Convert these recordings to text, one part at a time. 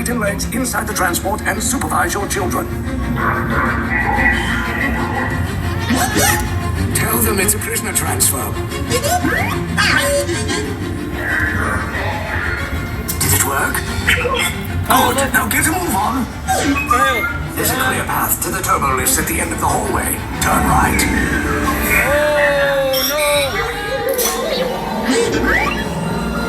feet and legs inside the transport and supervise your children. Tell them it's a prisoner transfer. Did it work? Good. Now get a move on. There's a clear path to the turbo lifts at the end of the hallway. Turn right.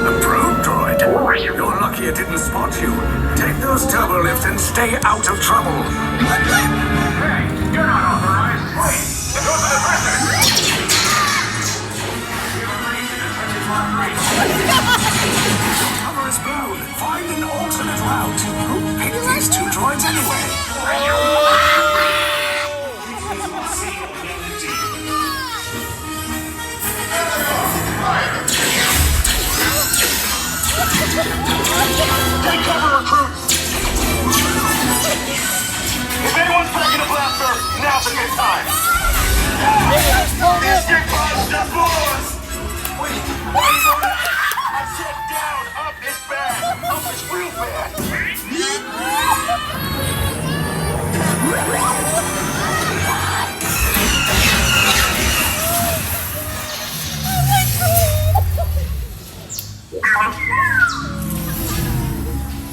A probe droid. You're lucky it didn't spot you. Take those turbo lifts and stay out of trouble. Hey, you're not authorized. Wait, those are the prisoners. Cover is blown. Find an alternate route. Who picked these two droids anyway? Take cover, recruits! If anyone's packing a blaster, now's a good time! The escape pod's just below us! Wait, why are you going up? I said down, up is bad! Up is real bad!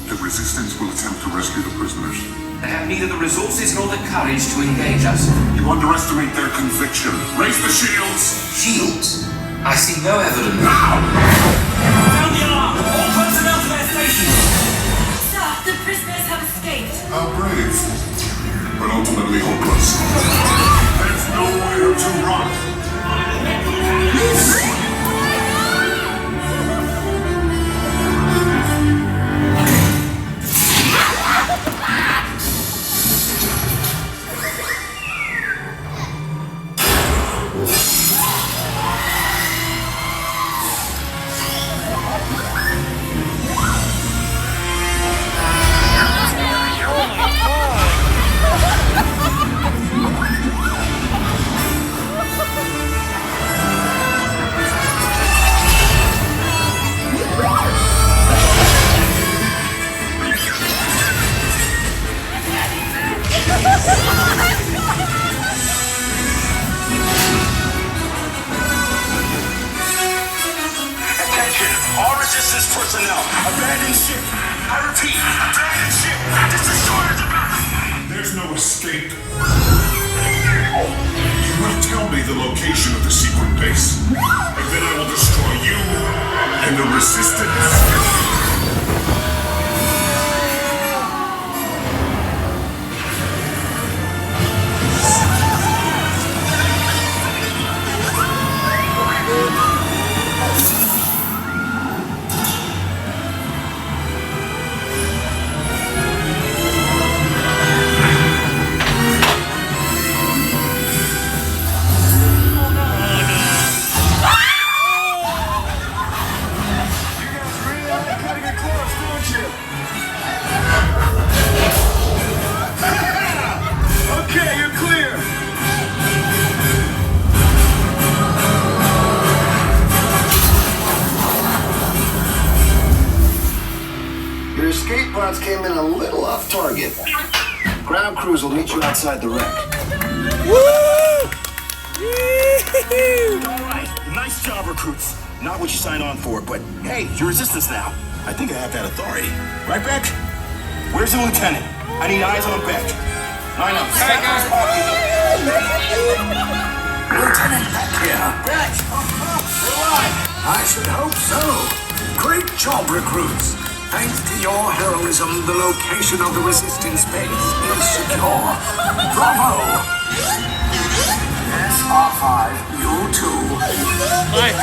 The Resistance will attempt to rescue the prisoners. They have neither the resources nor the courage to engage us. You underestimate their conviction. Raise the shields! Shields? I see no evidence. Now! Sound the alarm! All personnel to their stations! Sir, the prisoners have escaped. How brave, but ultimately hopeless. There's nowhere to run. All resistance personnel, abandon ship. I repeat, abandon ship. Destroy the battle. There's no escape. You will tell me the location of the secret base, and then I will destroy you and the Resistance. Okay, you're clear. Your escape pods came in a little off target. Ground crews will meet you outside the wreck. All right, nice job, recruits. Not what you signed on for, but hey, you're Resistance now. I think I have that authority. Right, Beck? Where's the lieutenant? I need eyes on Beck. Line up. Staffers parking. Lieutenant Beck here. Beck! You're alive! I should hope so. Great job, recruits. Thanks to your heroism, the location of the Resistance base is secure. Bravo! Yes, R5, you too. Bye.